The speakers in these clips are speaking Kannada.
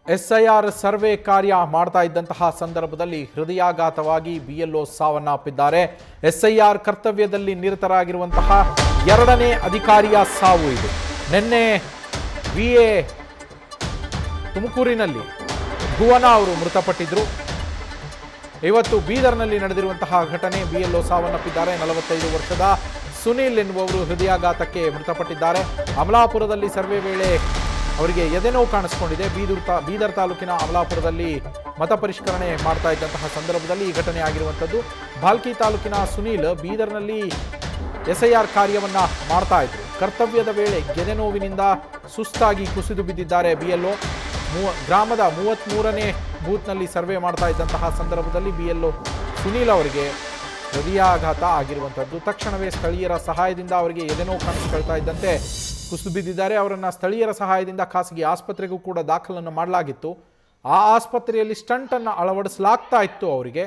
SIR ಸರ್ವೆ ಕಾರ್ಯ ಮಾಡ್ತಾ ಇದ್ದಂತಹ ಸಂದರ್ಭದಲ್ಲಿ ಹೃದಯಾಘಾತವಾಗಿ BLO ಸಾವನ್ನಪ್ಪಿದ್ದಾರೆ. SIR ಕರ್ತವ್ಯದಲ್ಲಿ ನಿರತರಾಗಿರುವಂತಹ ಎರಡನೇ ಅಧಿಕಾರಿಯ ಸಾವು ಇದು. ನಿನ್ನೆ VA ತುಮಕೂರಿನಲ್ಲಿ ಭುವನ ಅವರು ಮೃತಪಟ್ಟಿದ್ರು. ಇವತ್ತು ಬೀದರ್ನಲ್ಲಿ ನಡೆದಿರುವಂತಹ ಘಟನೆ BLO ಸಾವನ್ನಪ್ಪಿದ್ದಾರೆ. 45 ವರ್ಷದ ಸುನೀಲ್ ಎನ್ನುವವರು ಹೃದಯಾಘಾತಕ್ಕೆ ಮೃತಪಟ್ಟಿದ್ದಾರೆ. ಅಮಲಾಪುರದಲ್ಲಿ ಸರ್ವೆ ವೇಳೆ ಅವರಿಗೆ ಎದೆನೋವು ಕಾಣಿಸಿಕೊಂಡಿದೆ. ಬೀದರ್ ತಾಲೂಕಿನ ಅಮಲಾಪುರದಲ್ಲಿ ಮತ ಪರಿಷ್ಕರಣೆ ಮಾಡ್ತಾ ಇದ್ದಂತಹ ಸಂದರ್ಭದಲ್ಲಿ ಈ ಘಟನೆ ಆಗಿರುವಂಥದ್ದು. ಭಾಲ್ಕಿ ತಾಲೂಕಿನ ಸುನೀಲ್ ಬೀದರ್ನಲ್ಲಿ SIR ಕಾರ್ಯವನ್ನ ಮಾಡ್ತಾ ಇದ್ರು. ಕರ್ತವ್ಯದ ವೇಳೆ ಎದೆನೋವಿನಿಂದ ಸುಸ್ತಾಗಿ ಕುಸಿದು ಬಿದ್ದಿದ್ದಾರೆ. BLO ಗ್ರಾಮದ 33ನೇ ಬೂತ್ನಲ್ಲಿ ಸರ್ವೆ ಮಾಡ್ತಾ ಇದ್ದಂತಹ ಸಂದರ್ಭದಲ್ಲಿ BLO ಸುನೀಲ್ ಅವರಿಗೆ ಹೃದಯಾಘಾತ ಆಗಿರುವಂಥದ್ದು. ತಕ್ಷಣವೇ ಸ್ಥಳೀಯರ ಸಹಾಯದಿಂದ ಅವರಿಗೆ ಎದೆನೋವು ಕಾಣಿಸ್ಕೊಳ್ತಾ ಇದ್ದಂತೆ ಕುಸಿದು ಬಿದ್ದಿದ್ದಾರೆ. ಅವರನ್ನು ಸ್ಥಳೀಯರ ಸಹಾಯದಿಂದ ಖಾಸಗಿ ಆಸ್ಪತ್ರೆಗೂ ಕೂಡ ದಾಖಲನ್ನು ಮಾಡಲಾಗಿತ್ತು. ಆ ಆಸ್ಪತ್ರೆಯಲ್ಲಿ ಸ್ಟಂಟನ್ನು ಅಳವಡಿಸಲಾಗ್ತಾ ಇತ್ತು ಅವರಿಗೆ.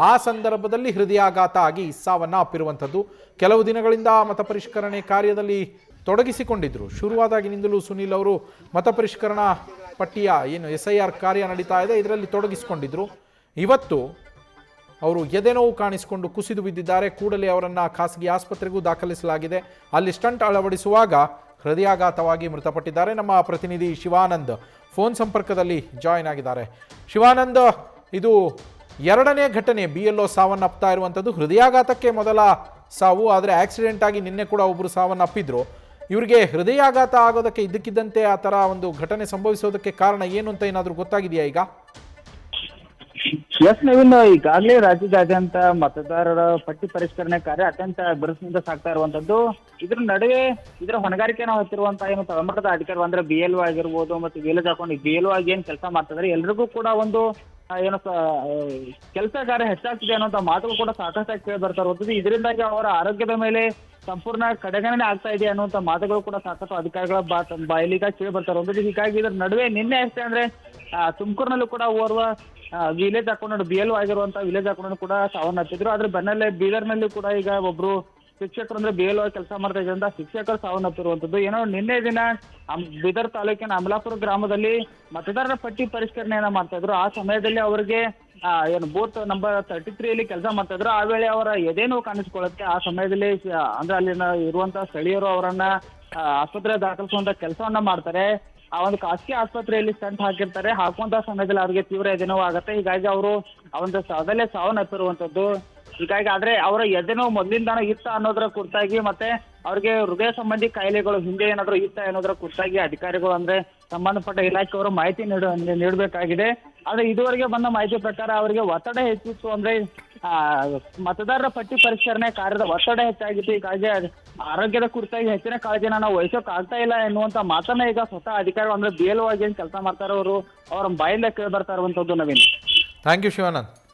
ಆ ಸಂದರ್ಭದಲ್ಲಿ ಹೃದಯಾಘಾತ ಆಗಿ ಸಾವನ್ನಪ್ಪಿರುವಂಥದ್ದು. ಕೆಲವು ದಿನಗಳಿಂದ ಮತ ಪರಿಷ್ಕರಣೆ ಕಾರ್ಯದಲ್ಲಿ ತೊಡಗಿಸಿಕೊಂಡಿದ್ದರು. ಶುರುವಾದಾಗಿನಿಂದಲೂ ಸುನೀಲ್ ಅವರು ಮತ ಪರಿಷ್ಕರಣಾ ಪಟ್ಟಿಯ ಏನು SIR ಕಾರ್ಯ ನಡೀತಾ ಇದೆ ಇದರಲ್ಲಿ ತೊಡಗಿಸಿಕೊಂಡಿದ್ದರು. ಇವತ್ತು ಅವರು ಎದೆನೋವು ಕಾಣಿಸಿಕೊಂಡು ಕುಸಿದು ಬಿದ್ದಿದ್ದಾರೆ. ಕೂಡಲೇ ಅವರನ್ನು ಖಾಸಗಿ ಆಸ್ಪತ್ರೆಗೂ ದಾಖಲಿಸಲಾಗಿದೆ. ಅಲ್ಲಿ ಸ್ಟಂಟ್ ಅಳವಡಿಸುವಾಗ ಹೃದಯಾಘಾತವಾಗಿ ಮೃತಪಟ್ಟಿದ್ದಾರೆ. ನಮ್ಮ ಪ್ರತಿನಿಧಿ ಶಿವಾನಂದ್ ಫೋನ್ ಸಂಪರ್ಕದಲ್ಲಿ ಜಾಯಿನ್ ಆಗಿದ್ದಾರೆ. ಶಿವಾನಂದ್, ಇದು ಎರಡನೇ ಘಟನೆ BLO ಸಾವನ್ನಪ್ತಾ ಇರುವಂಥದ್ದು. ಹೃದಯಾಘಾತಕ್ಕೆ ಮೊದಲ ಸಾವು, ಆದರೆ ಆಕ್ಸಿಡೆಂಟ್ ಆಗಿ ನಿನ್ನೆ ಕೂಡ ಒಬ್ಬರು ಸಾವನ್ನಪ್ಪಿದ್ರು. ಇವರಿಗೆ ಹೃದಯಾಘಾತ ಆಗೋದಕ್ಕೆ ಇದ್ದಕ್ಕಿದ್ದಂತೆ ಆ ಥರ ಒಂದು ಘಟನೆ ಸಂಭವಿಸೋದಕ್ಕೆ ಕಾರಣ ಏನು ಅಂತ ಏನಾದರೂ ಗೊತ್ತಾಗಿದೆಯಾ ಈಗ? ಎಸ್ ನವೀನ್, ಈಗಾಗಲೇ ರಾಜ್ಯದಾದ್ಯಂತ ಮತದಾರರ ಪಟ್ಟಿ ಪರಿಷ್ಕರಣೆ ಕಾರ್ಯ ಅತ್ಯಂತ ಬಿರುಸಿನಿಂದ ಸಾಗ್ತಾ ಇರುವಂತದ್ದು. ಇದ್ರ ನಡುವೆ ಇದರ ಹೊಣೆಗಾರಿಕೆಯನ್ನು ಹೊತ್ತಿರುವಂತಹ ಏನು ತಳಮಟ್ಟದ ಅಧಿಕಾರಿ ಅಂದ್ರೆ BLO ಆಗಿರ್ಬೋದು ಮತ್ತು ವಿಲೇಜ್ ಹಾಕೊಂಡು BLO ಆಗಿ ಏನ್ ಕೆಲಸ ಮಾಡ್ತಿದ್ದಾರೆ ಎಲ್ರಿಗೂ ಕೂಡ ಒಂದು ಏನು ಕೆಲಸ ಕಾರ್ಯ ಹೆಚ್ಚಾಗ್ತಿದೆ ಅನ್ನೋಂಥ ಮಾತುಗಳು ಕೂಡ ಸಾಕಷ್ಟಾಗಿ ಕೇಳಿ ಬರ್ತಾ ಇರುವಂತದ್ದು. ಇದರಿಂದಾಗಿ ಅವರ ಆರೋಗ್ಯದ ಮೇಲೆ ಸಂಪೂರ್ಣ ಕಡೆಗಣನೆ ಆಗ್ತಾ ಇದೆ ಅನ್ನುವಂಥ ಮಾತುಗಳು ಕೂಡ ಸಾಕಷ್ಟು ಅಧಿಕಾರಿಗಳ ಬಾಯಲಿಗ ಕೇಳಿ ಬರ್ತಾ ಇರುವಂತದ್ದು. ಹೀಗಾಗಿ ಇದರ ನಡುವೆ ನಿನ್ನೆ ಅಷ್ಟೇ ಅಂದ್ರೆ ತುಮಕೂರಿನಲ್ಲೂ ಕೂಡ ಓರ್ವ ವಿಲೇಜ್ ಹಾಕೊಂಡು BLO ಆಗಿರುವಂತ ವಿಲೇಜ್ ಹಾಕೊಂಡು ಕೂಡ ಸಾವನ್ನಪ್ಪಿದ್ರು. ಆದ್ರೆ ಬೆನ್ನಲ್ಲೇ ಬೀದರ್ನಲ್ಲಿ ಕೂಡ ಈಗ ಒಬ್ರು ಶಿಕ್ಷಕರು ಅಂದ್ರೆ BLO ಕೆಲಸ ಮಾಡ್ತಾ ಇದ್ದಂತ ಶಿಕ್ಷಕರು ಸಾವನ್ನಪ್ಪಿರುವಂತದ್ದು. ಏನೋ ನಿನ್ನೆ ದಿನ ಬೀದರ್ ತಾಲೂಕಿನ ಅಮಲಾಪುರ ಗ್ರಾಮದಲ್ಲಿ ಮತದಾರರ ಪಟ್ಟಿ ಪರಿಷ್ಕರಣೆಯನ್ನ ಮಾಡ್ತಾ ಇದ್ರು. ಆ ಸಮಯದಲ್ಲಿ ಅವರಿಗೆ ಏನು ಬೂತ್ ನಂಬರ್ 33 ಕೆಲಸ ಮಾಡ್ತಾ ಇದ್ರು. ಆ ವೇಳೆ ಅವರ ಎದೆನೋವು ಕಾಣಿಸಿಕೊಳ್ಳುತ್ತೆ. ಆ ಸಮಯದಲ್ಲಿ ಅಂದ್ರೆ ಅಲ್ಲಿನ ಇರುವಂತಹ ಸ್ಥಳೀಯರು ಅವರನ್ನ ಆಸ್ಪತ್ರೆ ದಾಖಲಿಸುವಂತ ಕೆಲಸವನ್ನ ಮಾಡ್ತಾರೆ. ಆ ಒಂದು ಖಾಸಗಿ ಆಸ್ಪತ್ರೆಯಲ್ಲಿ ಸ್ಟಂಟ್ ಹಾಕಿರ್ತಾರೆ. ಹಾಕುವಂತ ಸಮಯದಲ್ಲಿ ಅವರಿಗೆ ತೀವ್ರ ಎದೆನೋವು ಆಗುತ್ತೆ. ಹೀಗಾಗಿ ಅವರು ಆ ಒಂದು ಸ್ಥಳದಲ್ಲೇ ಸಾವನ್ನಪ್ಪಿರುವಂತದ್ದು. ಹೀಗಾಗಿ ಆದ್ರೆ ಅವರ ಎದೆನೋವು ಮೊದಲಿಂದಾನು ಇತ್ತ ಅನ್ನೋದರ ಕುರಿತಾಗಿ ಮತ್ತೆ ಅವ್ರಿಗೆ ಹೃದಯ ಸಂಬಂಧಿ ಕಾಯಿಲೆಗಳು ಹಿಂದೆ ಏನಾದ್ರು ಇತ್ತ ಅನ್ನೋದರ ಕುರಿತಾಗಿ ಅಧಿಕಾರಿಗಳು ಅಂದ್ರೆ ಸಂಬಂಧಪಟ್ಟ ಇಲಾಖೆಯವರು ಮಾಹಿತಿ ನೀಡಬೇಕಾಗಿದೆ. ಆದ್ರೆ ಇದುವರೆಗೆ ಬಂದ ಮಾಹಿತಿ ಪ್ರಕಾರ ಅವರಿಗೆ ಒತ್ತಡ ಹೆಚ್ಚಿತ್ತು. ಅಂದ್ರೆ ಮತದಾರರ ಪಟ್ಟಿ ಪರಿಷ್ಕರಣೆ ಕಾರ್ಯದ ಒತ್ತಡ ಹೆಚ್ಚಾಗಿತ್ತು. ಹೀಗಾಗಿ ಆರೋಗ್ಯದ ಕುರಿತಾಗಿ ಹೆಚ್ಚಿನ ಕಾಳಜಿನ ನಾವು ವಹಿಸೋಕೆ ಆಗ್ತಾ ಇಲ್ಲ ಎನ್ನುವಂತ ಮಾತನ್ನ ಈಗ ಸ್ವತಃ ಅಧಿಕಾರಿಗಳು ಅಂದ್ರೆ BLO ಆಗಿ ಏನ್ ಕೆಲಸ ಮಾಡ್ತಾರೋ ಅವರು ಅವರ ಬಾಯಿಂದ ಕೇಳಿ ಬರ್ತಾ ಇರುವಂತದ್ದು. Naveen, thank you Shivanand.